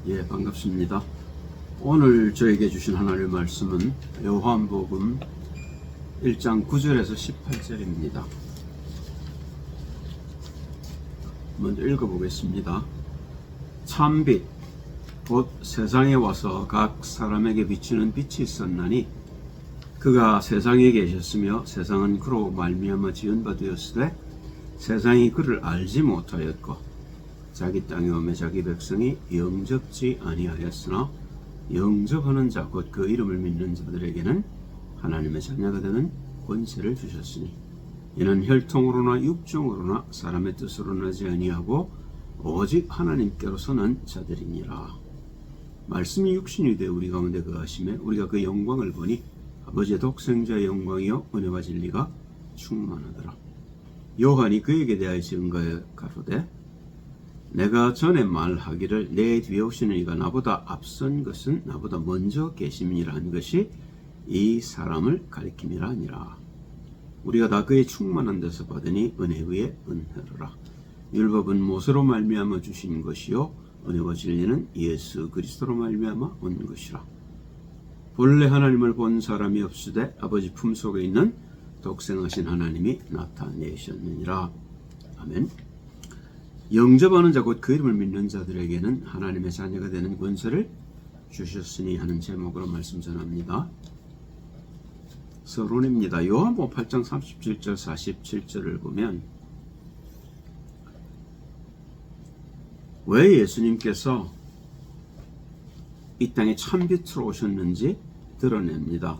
예, 반갑습니다. 오늘 저에게 주신 하나님의 말씀은 요한복음 1장 9절에서 18절입니다. 먼저 읽어보겠습니다. 참빛, 곧 세상에 와서 각 사람에게 비추는 빛이 있었나니 그가 세상에 계셨으며 세상은 그로 말미암아 지은 바 되었으되 세상이 그를 알지 못하였고 자기 땅에 오매 자기 백성이 영접지 아니하였으나 영접하는 자 곧 그 이름을 믿는 자들에게는 하나님의 자녀가 되는 권세를 주셨으니 이는 혈통으로나 육종으로나 사람의 뜻으로 나지 아니하고 오직 하나님께로서 난 자들이니라. 말씀이 육신이 되어 우리 가운데 거하심에 우리가 그 영광을 보니 아버지의 독생자의 영광이요 은혜와 진리가 충만하더라. 요한이 그에게 대하여 증거하여 가로되 내가 전에 말하기를 내 뒤에 오시는 이가 나보다 앞선 것은 나보다 먼저 계심이라 한 것이 이 사람을 가리킴이라 하니라. 우리가 다 그의 충만한 데서 받으니 은혜 위에 은혜로라. 율법은 모세로 말미암아 주신 것이요 은혜와 진리는 예수 그리스도로 말미암아 온 것이라. 본래 하나님을 본 사람이 없으되 아버지 품속에 있는 독생하신 하나님이 나타내셨느니라. 아멘. 영접하는 자 곧 그 이름을 믿는 자들에게는 하나님의 자녀가 되는 권세를 주셨으니 하는 제목으로 말씀 전합니다. 서론입니다. 요한복음 8장 37절 47절을 보면 왜 예수님께서 이 땅에 참빛으로 오셨는지 드러냅니다.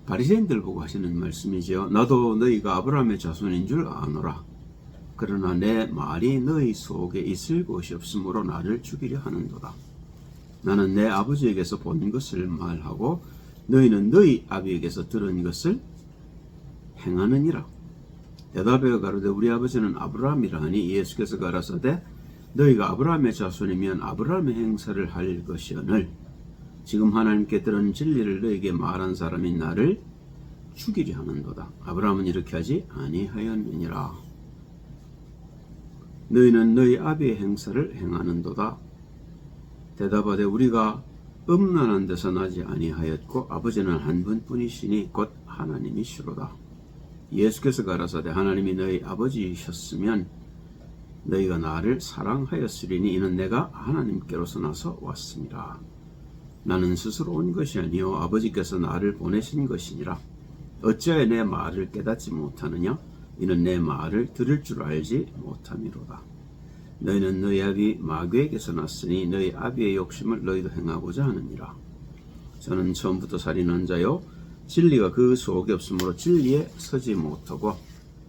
바리새인들 보고 하시는 말씀이죠. 나도 너희가 아브라함의 자손인 줄 아노라. 그러나 내 말이 너희 속에 있을 곳이 없으므로 나를 죽이려 하는도다. 나는 내 아버지에게서 본 것을 말하고 너희는 너희 아비에게서 들은 것을 행하느니라. 대답하여 가로되 우리 아버지는 아브라함이라 하니 예수께서 가라사대 너희가 아브라함의 자손이면 아브라함의 행사를 할 것이오늘 지금 하나님께 들은 진리를 너희에게 말한 사람이 나를 죽이려 하는도다. 아브라함은 이렇게 하지 아니하였느니라. 너희는 너희 아비의 행사를 행하는도다. 대답하되 우리가 음란한 데서 나지 아니하였고 아버지는 한 분뿐이시니 곧 하나님이시로다. 예수께서 가라사대 하나님이 너희 아버지이셨으면 너희가 나를 사랑하였으리니 이는 내가 하나님께로서 나서 왔습니다. 나는 스스로 온 것이 아니요 아버지께서 나를 보내신 것이니라. 어찌하여 내 말을 깨닫지 못하느냐? 이는 내 말을 들을 줄 알지 못함이로다. 너희는 너희 아비 마귀에게서 났으니 너희 아비의 욕심을 너희도 행하고자 하느니라. 저는 처음부터 살인한 자요 진리가 그 속에 없으므로 진리에 서지 못하고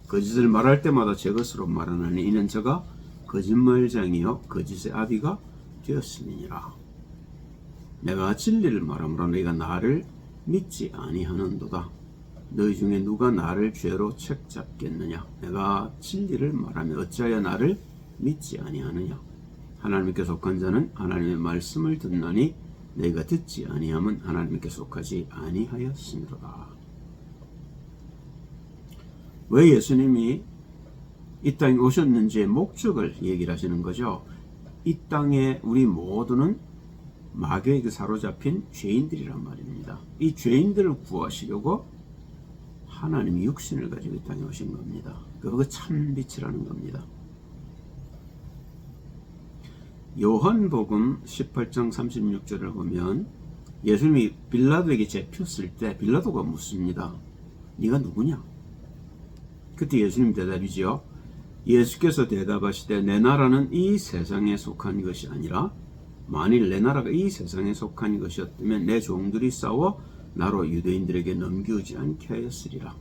거짓을 말할 때마다 제 것으로 말하나니 이는 저가 거짓말장이요 거짓의 아비가 되었음이니라. 내가 진리를 말하므로 너희가 나를 믿지 아니하는도다. 너희 중에 누가 나를 죄로 책잡겠느냐? 내가 진리를 말하며 어찌하여 나를 믿지 아니하느냐? 하나님께 속한 자는 하나님의 말씀을 듣나니 너희가 듣지 아니함은 하나님께 속하지 아니하였음이로다. 왜 예수님이 이 땅에 오셨는지의 목적을 얘기를 하시는 거죠. 이 땅에 우리 모두는 마귀에게 사로잡힌 죄인들이란 말입니다. 이 죄인들을 구하시려고 하나님이 육신을 가지고 이 땅에 오신 겁니다. 그거 참빛이라는 겁니다. 요한복음 18장 36절을 보면 예수님이 빌라도에게 잡혔을 때 빌라도가 묻습니다. 네가 누구냐? 그때 예수님 대답이지요. 예수께서 대답하시되 내 나라는 이 세상에 속한 것이 아니라 만일 내 나라가 이 세상에 속한 것이었다면 내 종들이 싸워 나로 유대인들에게 넘기지 않게 하였으리라.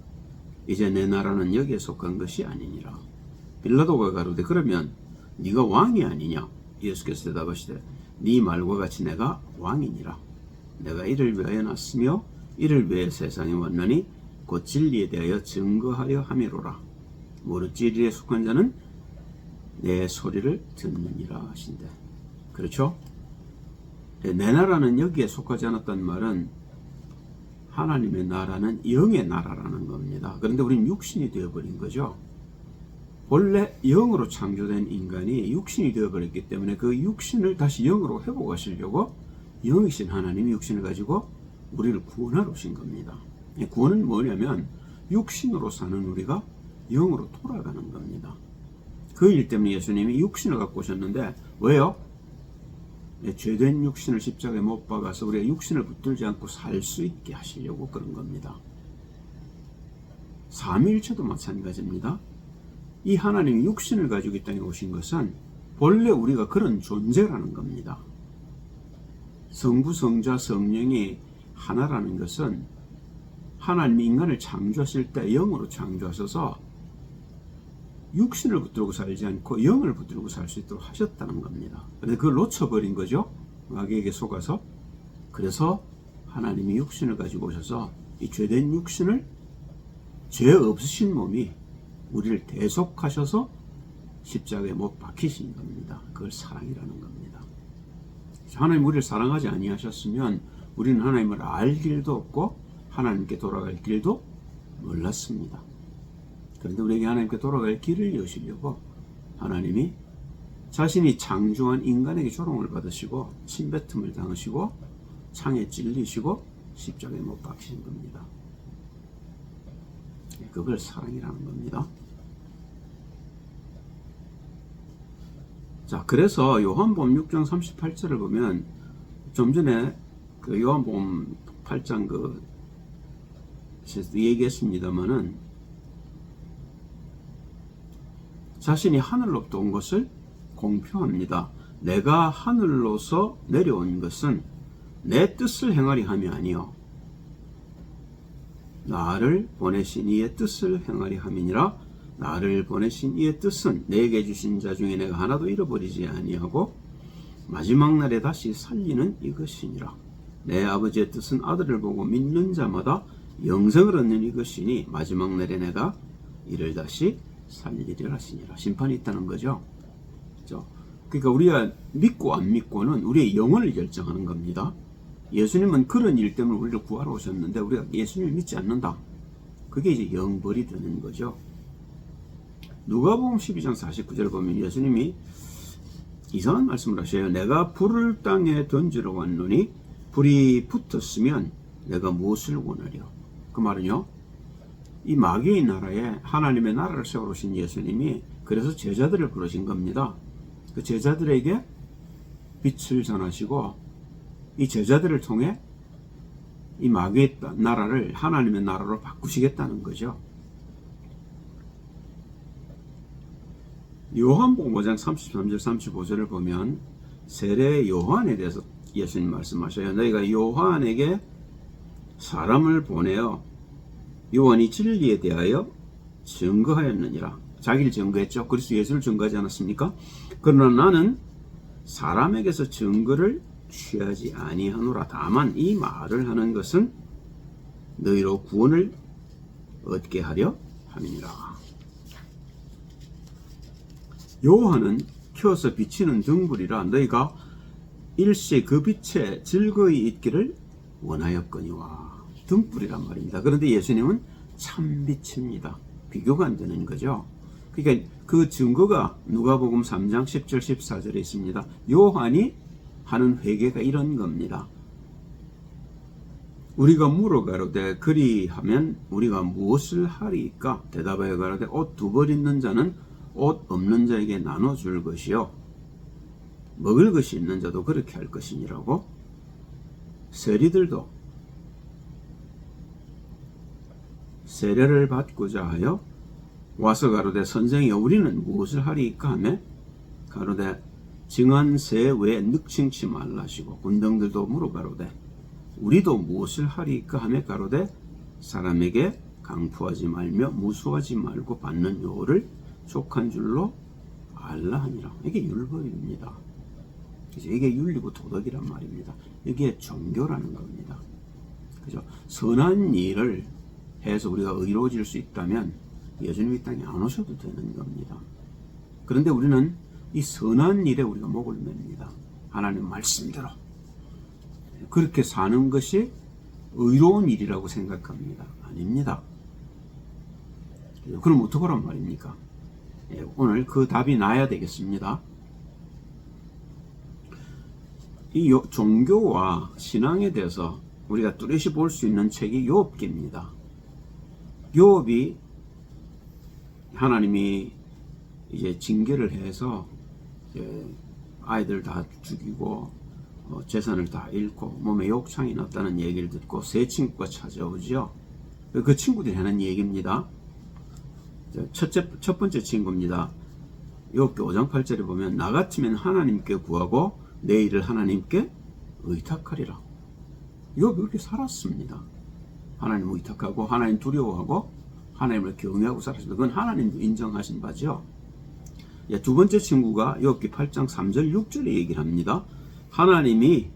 이제 내 나라는 여기에 속한 것이 아니니라. 빌라도가 가로되 그러면 네가 왕이 아니냐? 예수께서 대답하시되 네 말과 같이 내가 왕이니라. 내가 이를 위하여 났으며 이를 위해 세상에 왔나니 곧 진리에 대하여 증거하려 함이로라. 무릇 진리에 속한 자는 내 소리를 듣느니라 하신대. 그렇죠? 내 나라는 여기에 속하지 않았단 말은 하나님의 나라는 영의 나라라는 겁니다. 그런데 우리는 육신이 되어버린 거죠. 본래 영으로 창조된 인간이 육신이 되어버렸기 때문에 그 육신을 다시 영으로 회복하시려고 영이신 하나님이 육신을 가지고 우리를 구원하러 오신 겁니다. 구원은 뭐냐면 육신으로 사는 우리가 영으로 돌아가는 겁니다. 그 일 때문에 예수님이 육신을 갖고 오셨는데 왜요? 죄된 육신을 십자가에 못 박아서 우리가 육신을 붙들지 않고 살 수 있게 하시려고 그런 겁니다. 삼위일체도 마찬가지입니다. 이 하나님이 육신을 가지고 이 땅에 오신 것은 본래 우리가 그런 존재라는 겁니다. 성부, 성자, 성령이 하나라는 것은 하나님이 인간을 창조하실 때 영으로 창조하셔서 육신을 붙들고 살지 않고 영을 붙들고 살 수 있도록 하셨다는 겁니다. 그런데 그걸 놓쳐버린 거죠. 마귀에게 속아서. 그래서 하나님이 육신을 가지고 오셔서 이 죄된 육신을 죄 없으신 몸이 우리를 대속하셔서 십자가에 못 박히신 겁니다. 그걸 사랑이라는 겁니다. 하나님 우리를 사랑하지 아니하셨으면 우리는 하나님을 알 길도 없고 하나님께 돌아갈 길도 몰랐습니다. 그런데 우리에게 하나님께 돌아갈 길을 여시려고 하나님이 자신이 창조한 인간에게 조롱을 받으시고 침뱉음을 당하시고 창에 찔리시고 십자가에 못 박히신 겁니다. 그걸 사랑이라는 겁니다. 자, 그래서 요한복음 6장 38절을 보면 좀 전에 그 요한복음 8장 그 얘기했습니다만은 자신이 하늘로부터 온 것을 공표합니다. 내가 하늘로서 내려온 것은 내 뜻을 행하리 함이 아니요 나를 보내신 이의 뜻을 행하리 함이니라. 나를 보내신 이의 뜻은 내게 주신 자 중에 내가 하나도 잃어버리지 아니하고 마지막 날에 다시 살리는 이것이니라. 내 아버지의 뜻은 아들을 보고 믿는 자마다 영생을 얻는 이것이니 마지막 날에 내가 이를 다시 살리리라 하시니라. 심판이 있다는 거죠. 그러니까 우리가 믿고 안 믿고는 우리의 영혼을 결정하는 겁니다. 예수님은 그런 일 때문에 우리를 구하러 오셨는데 우리가 예수님을 믿지 않는다. 그게 이제 영벌이 되는 거죠. 누가복음 12장 49절을 보면 예수님이 이상한 말씀을 하셔요. 내가 불을 땅에 던지러 왔노니 불이 붙었으면 내가 무엇을 원하려. 그 말은요, 이 마귀의 나라에 하나님의 나라를 세우러 오신 예수님이 그래서 제자들을 부르신 겁니다. 그 제자들에게 빛을 전하시고 이 제자들을 통해 이 마귀의 나라를 하나님의 나라로 바꾸시겠다는 거죠. 요한복음 5장 33절 35절을 보면 세례 요한에 대해서 예수님 말씀하셔요. 너희가 요한에게 사람을 보내어 요한이 진리에 대하여 증거하였느니라. 자기를 증거했죠. 그리스도 예수를 증거하지 않았습니까? 그러나 나는 사람에게서 증거를 취하지 아니하노라. 다만 이 말을 하는 것은 너희로 구원을 얻게 하려 함이니라. 요한은 켜서 비치는 등불이라 너희가 일시 그 빛에 즐거이 있기를 원하였거니와. 등불이란 말입니다. 그런데 예수님은 참빛입니다. 비교가 안 되는 거죠. 그러니까 그 증거가 누가복음 3장 10절 14절에 있습니다. 요한이 하는 회개가 이런 겁니다. 우리가 물어가로되 그리하면 우리가 무엇을 하리이까? 대답하여 가로되 옷 두 벌 있는 자는 옷 없는 자에게 나눠줄 것이요 먹을 것이 있는 자도 그렇게 할 것이니라고. 세리들도 세례를 받고자 하여 와서 가로되 선생이여 우리는 무엇을 하리이까 하매 가로되 증한 새 외에 늑칭치 말라시고 군병들도 물어가로되 우리도 무엇을 하리이까 하매 가로되 사람에게 강포하지 말며 무수하지 말고 받는 요를 족한 줄로 알라 하니라. 이게 율법입니다. 그죠? 이게 윤리고 도덕이란 말입니다. 이게 종교라는 겁니다. 그죠? 선한 일을 해서 우리가 의로워질 수 있다면 예수님이 이 땅에 안 오셔도 되는 겁니다. 그런데 우리는 이 선한 일에 우리가 목을 맵니다. 하나님 말씀대로 그렇게 사는 것이 의로운 일이라고 생각합니다. 아닙니다. 그럼 어떡하란 말입니까? 오늘 그 답이 나야 되겠습니다. 이 종교와 신앙에 대해서 우리가 뚜렷이 볼 수 있는 책이 욥기입니다. 욥이 하나님이 이제 징계를 해서 이제 아이들 다 죽이고 재산을 다 잃고 몸에 욕창이 났다는 얘기를 듣고 세 친구가 찾아오죠. 그 친구들이 하는 얘기입니다. 첫 번째 친구입니다. 욥기 5장 8절에 보면 나 같으면 하나님께 구하고 내 일을 하나님께 의탁하리라. 욥이 그렇게 살았습니다. 하나님 의탁하고 하나님 두려워하고 하나님을 경외하고 살았습니다. 그건 하나님도 인정하신 바죠. 두 번째 친구가 욥기 8장 3절 6절에 얘기를 합니다. 하나님이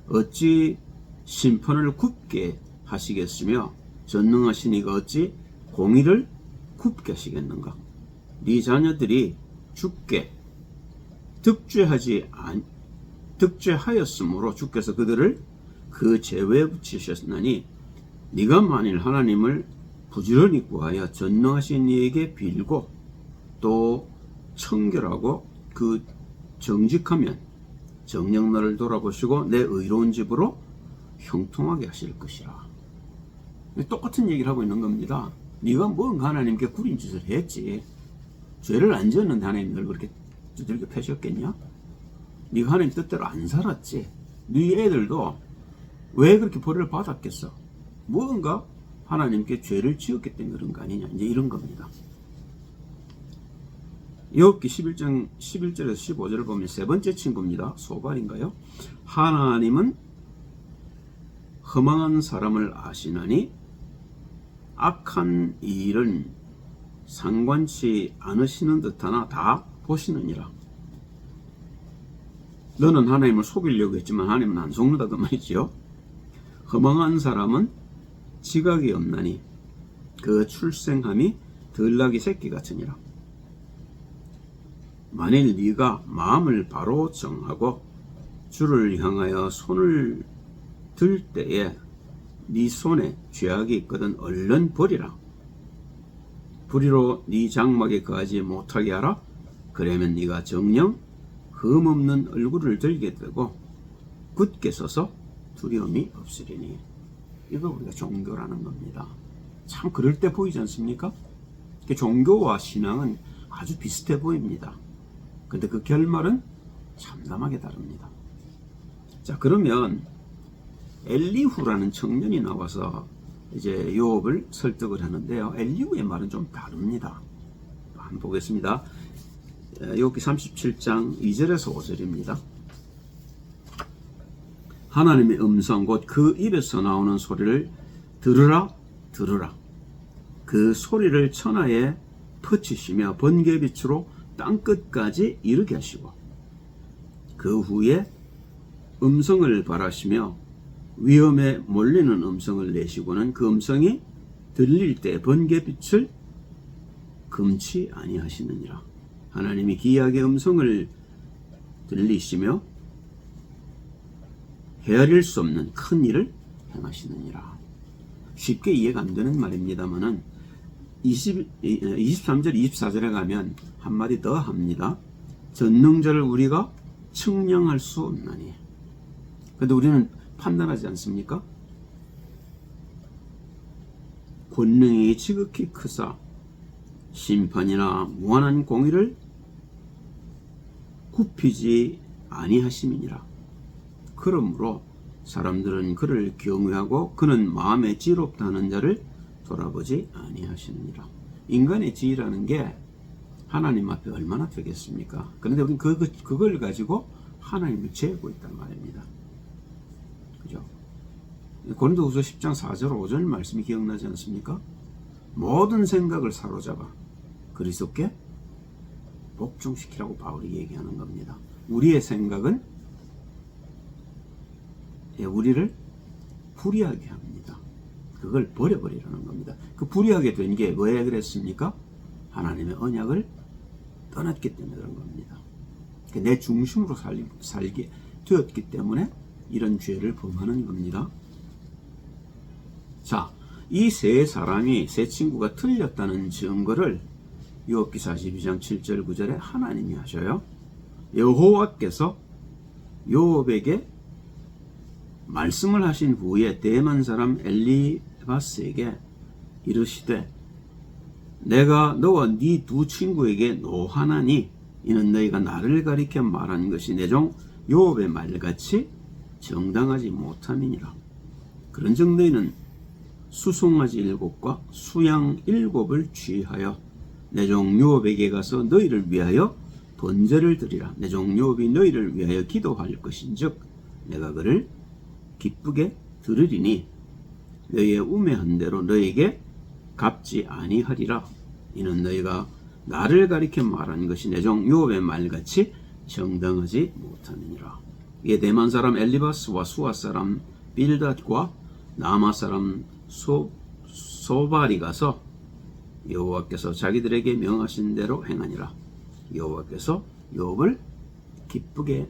어찌 심판을 굽게 하시겠으며 전능하신 이가 어찌 공의를 굽게 하시겠는가. 네 자녀들이 죽게 득죄하였으므로 주께서 그들을 그 죄에 붙이셨나니 네가 만일 하나님을 부지런히 구하여 전능하신 이에게 빌고 또 청결하고 그 정직하면 정녕 너를 돌아보시고 내 의로운 집으로 형통하게 하실 것이라. 똑같은 얘기를 하고 있는 겁니다. 네가 뭔가 하나님께 구린 짓을 했지. 죄를 안 지었는데 하나님 널 그렇게 두들겨 패셨겠냐? 네가 하나님 뜻대로 안 살았지. 네 애들도 왜 그렇게 벌을 받았겠어? 뭔가 하나님께 죄를 지었기 때문에 그런 거 아니냐. 이제 이런 겁니다. 욥기 11장 11절에서 15절을 보면 세 번째 친구입니다. 소발인가요? 하나님은 허망한 사람을 아시나니 악한 일은 상관치 않으시는 듯하나 다 보시느니라. 너는 하나님을 속이려고 했지만 하나님은 안 속는다 그 말이지요. 허망한 사람은 지각이 없나니 그 출생함이 들나귀 새끼 같으니라. 만일 네가 마음을 바로 정하고 주를 향하여 손을 들 때에 네 손에 죄악이 있거든 얼른 버리라. 불의로 네 장막에 거하지 못하게 하라. 그러면 네가 정녕 흠없는 얼굴을 들게 되고 굳게 서서 두려움이 없으리니. 이거 우리가 종교라는 겁니다. 참 그럴 때 보이지 않습니까? 종교와 신앙은 아주 비슷해 보입니다. 근데 그 결말은 참담하게 다릅니다. 자, 그러면 엘리후라는 청년이 나와서 이제 욥을 설득을 하는데요. 엘리후의 말은 좀 다릅니다. 한번 보겠습니다. 욥기 37장 2절에서 5절입니다. 하나님의 음성 곧 그 입에서 나오는 소리를 들으라 들으라. 그 소리를 천하에 퍼치시며 번개빛으로 땅끝까지 이르게 하시고 그 후에 음성을 발하시며 위험에 몰리는 음성을 내시고는 그 음성이 들릴 때 번개빛을 금치 아니하시느니라. 하나님이 기이하게 음성을 들리시며 헤아릴 수 없는 큰 일을 행하시느니라. 쉽게 이해가 안 되는 말입니다만은 23절 24절에 가면 한마디 더 합니다. 전능자를 우리가 측량할 수 없나니. 그런데 우리는 판단하지 않습니까? 권능이 지극히 크사 심판이나 무한한 공의를 굽히지 아니하심이니라. 그러므로 사람들은 그를 경외하고 그는 마음에 지롭다 하는 자를 돌아보지 아니하시느니라. 인간의 지혜라는 게 하나님 앞에 얼마나 되겠습니까? 그런데 우리는 그걸 가지고 하나님을 재고 있단 말입니다. 그죠? 고린도후서 10장 4절 5절 말씀이 기억나지 않습니까? 모든 생각을 사로잡아 그리스도께 복종시키라고 바울이 얘기하는 겁니다. 우리의 생각은 우리를 불의하게 합니다. 그걸 버려버리라는 겁니다. 그 불의하게 된 게 왜 그랬습니까? 하나님의 언약을 떠났기 때문에 그런 겁니다. 내 중심으로 살게 되었기 때문에 이런 죄를 범하는 겁니다. 자, 이 세 사람이 세 친구가 틀렸다는 증거를 욥기 42장 7절 9절에 하나님이 하셔요. 여호와께서 욥에게 말씀을 하신 후에 대만 사람 엘리바스에게 이르시되 내가 너와 네 두 친구에게 노하나니 이는 너희가 나를 가리켜 말한 것이 내 종 욥의 말같이 정당하지 못함이니라. 그런즉 너희는 수송아지 7과 수양 7을 취하여 내 종 욥에게 가서 너희를 위하여 번제를 드리라. 내 종 욥이 너희를 위하여 기도할 것인즉 내가 그를 기쁘게 들으리니 너희의 우매한 대로 너희에게 갚지 아니하리라. 이는 너희가 나를 가리켜 말한 것이 내 종 욥의 말같이 정당하지 못함이니라. 이에 대만 사람 엘리바스와 수아 사람 빌닷과 나마 사람 소발이 가서 여호와께서 자기들에게 명하신 대로 행하니라. 여호와께서 욥을 기쁘게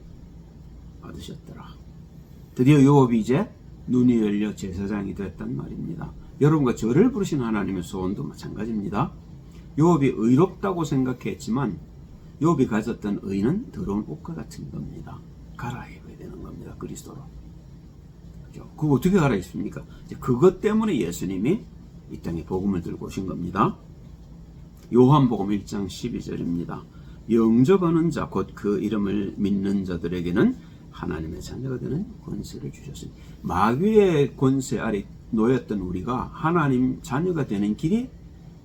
받으셨더라. 드디어 욥이 이제 눈이 열려 제사장이 됐단 말입니다. 여러분과 저를 부르신 하나님의 소원도 마찬가지입니다. 욥이 의롭다고 생각했지만 욥이 가졌던 의는 더러운 옷과 같은 겁니다. 갈아입어야 되는 겁니다. 그리스도로. 그거 어떻게 갈아입습니까? 그것 때문에 예수님이 이 땅에 복음을 들고 오신 겁니다. 요한복음 1장 12절입니다. 영접하는 자 곧 그 이름을 믿는 자들에게는 하나님의 자녀가 되는 권세를 주셨습니다. 마귀의 권세 아래 놓였던 우리가 하나님 자녀가 되는 길이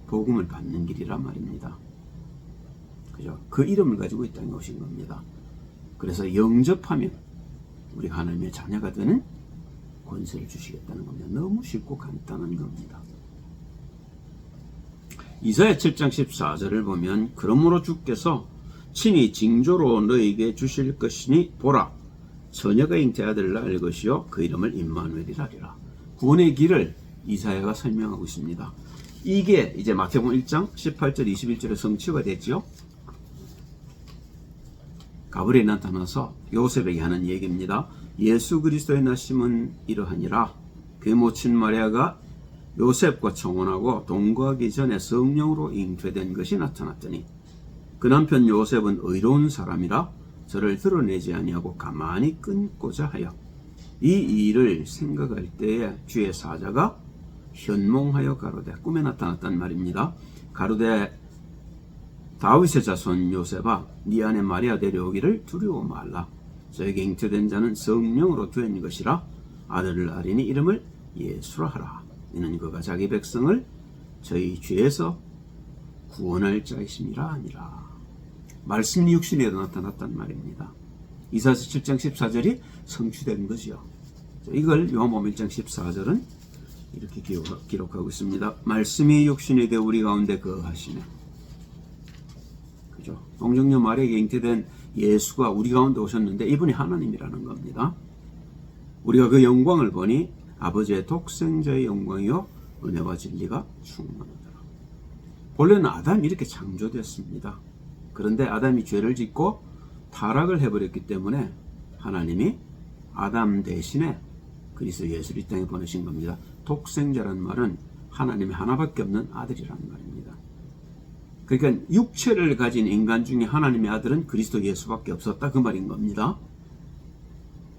복음을 받는 길이라 말입니다. 그죠? 그 이름을 가지고 이 땅에 오신 겁니다. 그래서 영접하면 우리가 하나님의 자녀가 되는 권세를 주시겠다는 겁니다. 너무 쉽고 간단한 겁니다. 이사야 7장 14절을 보면 그러므로 주께서 친히 징조로 너에게 주실 것이니 보라 처녀가 잉태하들 낳을 것이요 그 이름을 임마누엘이라 하리라. 구원의 길을 이사야가 설명하고 있습니다. 이게 이제 마태복음 1장 18절 21절에 성취가 됐죠. 가브리엘이 나타나서 요셉에게 하는 얘기입니다. 예수 그리스도의 나심은 이러하니라. 그 모친 마리아가 요셉과 청혼하고 동거하기 전에 성령으로 잉태된 것이 나타났더니 그 남편 요셉은 의로운 사람이라 저를 드러내지 아니하고 가만히 끊고자 하여 이 일을 생각할 때에 주의 사자가 현몽하여 가로되 꿈에 나타났단 말입니다. 가로되 다윗의 자손 요셉아 네 아내 마리아 데려오기를 두려워 말라. 저에게 잉태된 자는 성령으로 된 것이라 아들을 낳으리니 이름을 예수라 하라. 이는 그가 자기 백성을 저희 죄에서 구원할 자이심이라 아니라. 말씀이 육신에도 나타났단 말입니다. 이사야서 7장 14절이 성취된 거죠. 이걸 요한복음 1장 14절은 이렇게 기록하고 있습니다. 말씀이 육신이 되어 우리 가운데 거하시네. 그죠? 동정녀 마리아에게 잉태된 예수가 우리 가운데 오셨는데 이분이 하나님이라는 겁니다. 우리가 그 영광을 보니 아버지의 독생자의 영광이요 은혜와 진리가 충만하더라. 본래는 아담이 이렇게 창조됐습니다. 그런데 아담이 죄를 짓고 타락을 해버렸기 때문에 하나님이 아담 대신에 그리스도 예수를 이 땅에 보내신 겁니다. 독생자란 말은 하나님의 하나밖에 없는 아들이라는 말입니다. 그러니까 육체를 가진 인간 중에 하나님의 아들은 그리스도 예수밖에 없었다 그 말인 겁니다.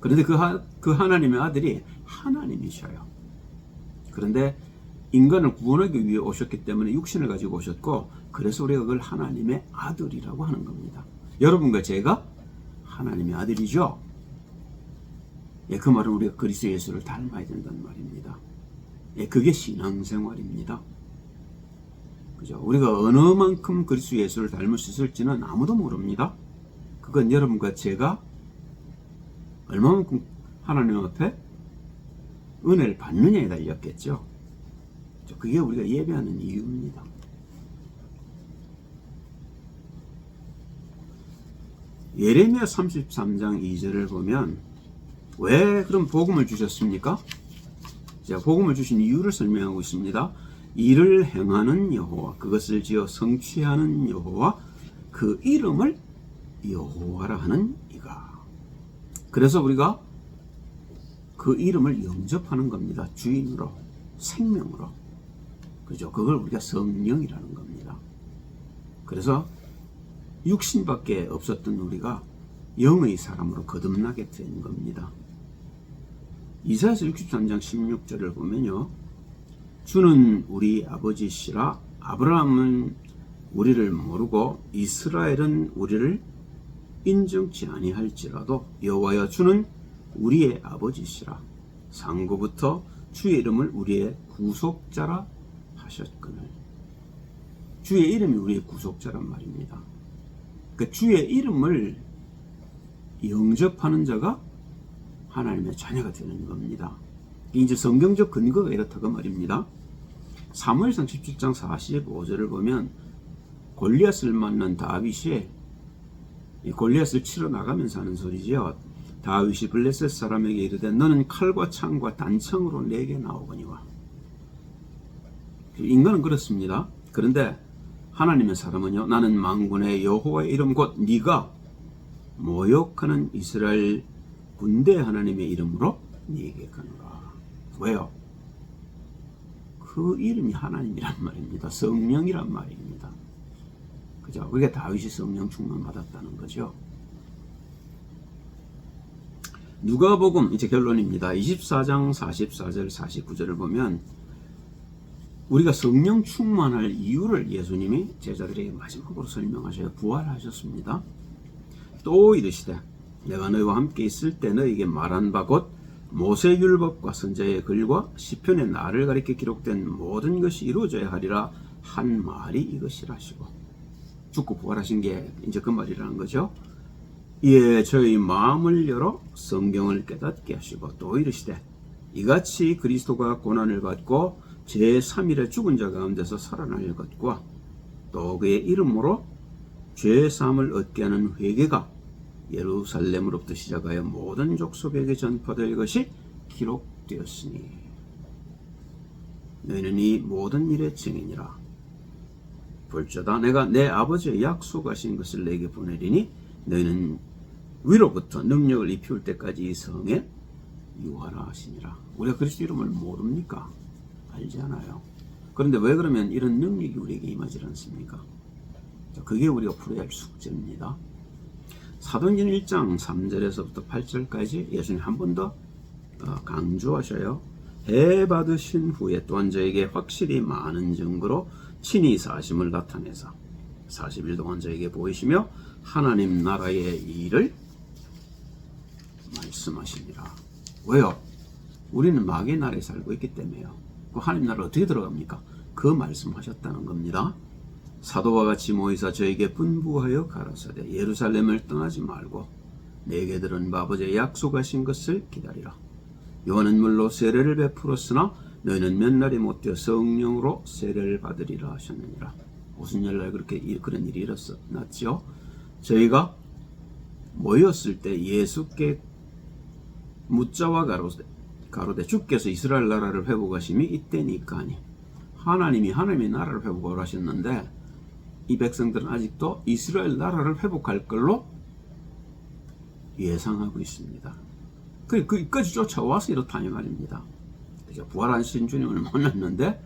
그런데 그 하나님의 아들이 하나님이셔요. 그런데 인간을 구원하기 위해 오셨기 때문에 육신을 가지고 오셨고 그래서 우리가 그걸 하나님의 아들이라고 하는 겁니다. 여러분과 제가 하나님의 아들이죠. 예, 그 말은 우리가 그리스도 예수를 닮아야 된다는 말입니다. 예, 그게 신앙생활입니다. 그죠? 우리가 어느 만큼 그리스도 예수를 닮을 수 있을지는 아무도 모릅니다. 그건 여러분과 제가 얼마만큼 하나님 앞에 은혜를 받느냐에 달렸겠죠. 그게 우리가 예배하는 이유입니다. 예레미야 33장 2절을 보면 왜 그럼 복음을 주셨습니까? 자, 복음을 주신 이유를 설명하고 있습니다. 이를 행하는 여호와, 그것을 지어 성취하는 여호와, 그 이름을 여호와라 하는 이가. 그래서 우리가 그 이름을 영접하는 겁니다. 주인으로, 생명으로. 그죠? 그걸 우리가 성령이라는 겁니다. 그래서 육신밖에 없었던 우리가 영의 사람으로 거듭나게 된 겁니다. 이사야서 63장 16절을 보면요, 주는 우리 아버지시라. 아브라함은 우리를 모르고 이스라엘은 우리를 인정치 아니할지라도 여호와여 주는 우리의 아버지시라. 상고부터 주의 이름을 우리의 구속자라 하셨거늘. 주의 이름이 우리의 구속자란 말입니다. 그 주의 이름을 영접하는 자가 하나님의 자녀가 되는 겁니다. 이제 성경적 근거가 이렇다고 말입니다. 사무엘상 17장 45절을 보면 골리앗을 만난 다윗이 골리앗을 치러 나가면서 하는 소리지요. 다윗이 블레셋 사람에게 이르되 너는 칼과 창과 단청으로 내게 나오거니와. 인간은 그렇습니다. 그런데 하나님의 사람은요, 나는 만군의 여호와의 이름 곧 네가 모욕하는 이스라엘 군대 하나님의 이름으로 네게 가노라. 왜요? 그 이름이 하나님이란 말입니다. 성령이란 말입니다. 그죠? 그게 다윗이 성령 충만 받았다는 거죠. 누가복음 이제 결론입니다. 24장 44절 49절을 보면 우리가 성령 충만할 이유를 예수님이 제자들에게 마지막으로 설명하셔요. 부활하셨습니다. 또 이르시되 내가 너희와 함께 있을 때 너희에게 말한 바 곧 모세율법과 선지자의 글과 시편의 나를 가리켜 기록된 모든 것이 이루어져야 하리라 한 말이 이것이라 하시고, 죽고 부활하신 게 이제 그 말이라는 거죠. 이에 저희 마음을 열어 성경을 깨닫게 하시고 또 이르시되 이같이 그리스도가 고난을 받고 제3일에 죽은 자 가운데서 살아날 것과 또 그의 이름으로 죄사함을 얻게 하는 회개가 예루살렘으로부터 시작하여 모든 족속에게 전파될 것이 기록되었으니 너희는 이 모든 일의 증인이라. 볼지어다 내가 내 아버지의 약속하신 것을 내게 보내리니 너희는 위로부터 능력을 입힐 때까지 이 성에 유하라 하시니라. 우리가 그리스도 이름을 모릅니까? 알지 않아요. 그런데 왜 그러면 이런 능력이 우리에게 임하지 않습니까? 그게 우리가 풀어야 할 숙제입니다. 사도행전 1장 3절에서부터 8절까지 예수님 한 번 더 강조하셔요. 해 받으신 후에 또한 저에게 확실히 많은 증거로 친히 사심을 나타내사 40일 동안 저에게 보이시며 하나님 나라의 일을 말씀하시니라. 왜요? 우리는 마귀의 나라에 살고 있기 때문에요. 그 하나님 나라 어떻게 들어갑니까? 그 말씀하셨다는 겁니다. 사도와 같이 모이사 저에게 분부하여 가라사대 예루살렘을 떠나지 말고 내게 들은 아버지의 약속하신 것을 기다리라. 요한은 물로 세례를 베풀었으나 너희는 몇 날이 못되어 성령으로 세례를 받으리라 하셨느니라. 무슨 일날 그렇게 그런 일이 일어났지요? 저희가 모였을 때 예수께 묻자와 가로되 주께서 이스라엘 나라를 회복하심이 이때니까니. 하나님의 나라를 회복을 하셨는데 이 백성들은 아직도 이스라엘 나라를 회복할 걸로 예상하고 있습니다. 거기까지 쫓아와서 이렇다니 말입니다. 부활하신 주님을 만났는데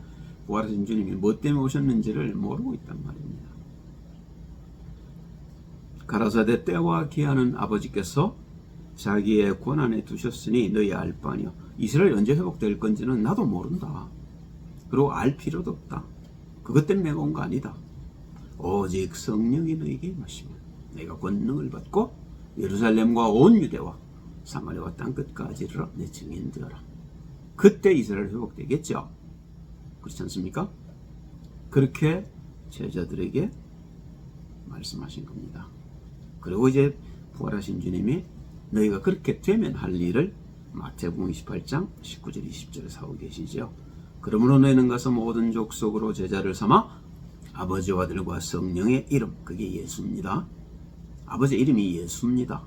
부활하신 주님이 뭐 때문에 오셨는지를 모르고 있단 말입니다. 가라사대 때와 기한은 아버지께서 자기의 권한에 두셨으니 너희 알 바 아니요. 이스라엘 언제 회복될 건지는 나도 모른다. 그리고 알 필요도 없다. 그것 때문에 내가 온 거 아니다. 오직 성령이 너희에게 임하시면 내가 권능을 받고 예루살렘과 온 유대와 사마리아와 땅끝까지 이르러 내 증인 되어라. 그때 이스라엘 회복되겠죠. 그렇지 않습니까? 그렇게 제자들에게 말씀하신 겁니다. 그리고 이제 부활하신 주님이 너희가 그렇게 되면 할 일을 마태복음 28장 19절 20절에 하고 계시죠. 그러므로 너희는 가서 모든 족속으로 제자를 삼아 아버지와 아들과 성령의 이름, 그게 예수입니다. 아버지 이름이 예수입니다.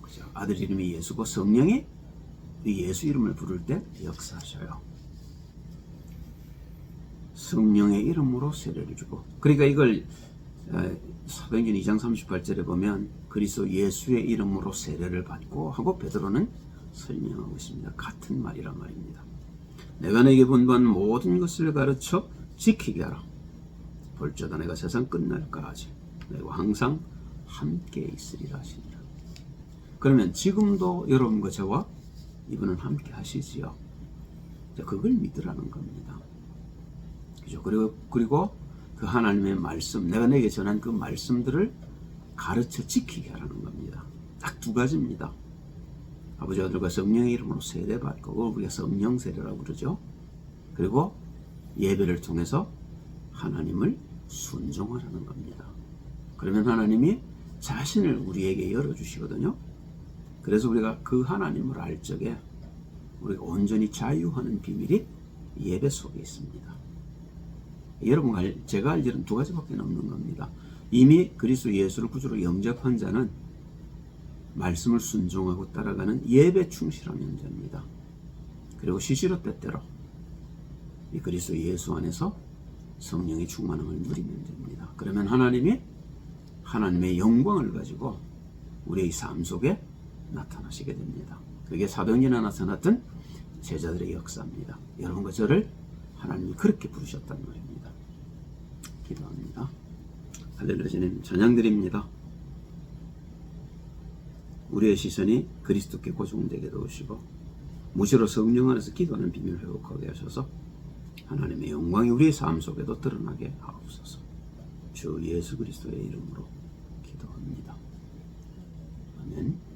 그죠? 아들 이름이 예수고 성령이 예수 이름을 부를 때 역사하셔요. 성령의 이름으로 세례를 주고, 그러니까 이걸 사도행전 2장 38절에 보면 그리스도 예수의 이름으로 세례를 받고 하고 베드로는 설명하고 있습니다. 같은 말이란 말입니다. 내가 너에게 분부한 모든 것을 가르쳐 지키게 하라. 볼지어다 내가 세상 끝날까지 너희와 항상 함께 있으리라 하시니라. 그러면 지금도 여러분과 저와 이분은 함께 하시지요. 그걸 믿으라는 겁니다. 그죠? 그리고 그 하나님의 말씀, 내가 내게 전한 그 말씀들을 가르쳐 지키게 하라는 겁니다. 딱 두 가지입니다. 아버지 아들과 성령의 이름으로 세례받고, 그걸 우리가 성령 세례라고 그러죠. 그리고 예배를 통해서 하나님을 순종하라는 겁니다. 그러면 하나님이 자신을 우리에게 열어주시거든요. 그래서 우리가 그 하나님을 알 적에 우리가 온전히 자유하는 비밀이 예배 속에 있습니다. 여러분, 제가 알기로는 두 가지밖에 없는 겁니다. 이미 그리스도 예수를 구주로 영접한 자는 말씀을 순종하고 따라가는 예배 충실한 자입니다. 그리고 시시로 때때로 이 그리스도 예수 안에서 성령의 충만함을 누리는 자입니다. 그러면 하나님이 하나님의 영광을 가지고 우리의 삶 속에 나타나시게 됩니다. 그게 사도행전에 나타났던 제자들의 역사입니다. 여러분과 저를 하나님이 그렇게 부르셨단 말입니다. 기도합니다. 할렐루야. 주님 찬양드립니다. 우리의 시선이 그리스도께 고정되게 도우시고 무시로 성령 안에서 기도하는 비밀을 회복하게 하셔서 하나님의 영광이 우리의 삶 속에도 드러나게 하옵소서. 주 예수 그리스도의 이름으로 기도합니다. 아멘.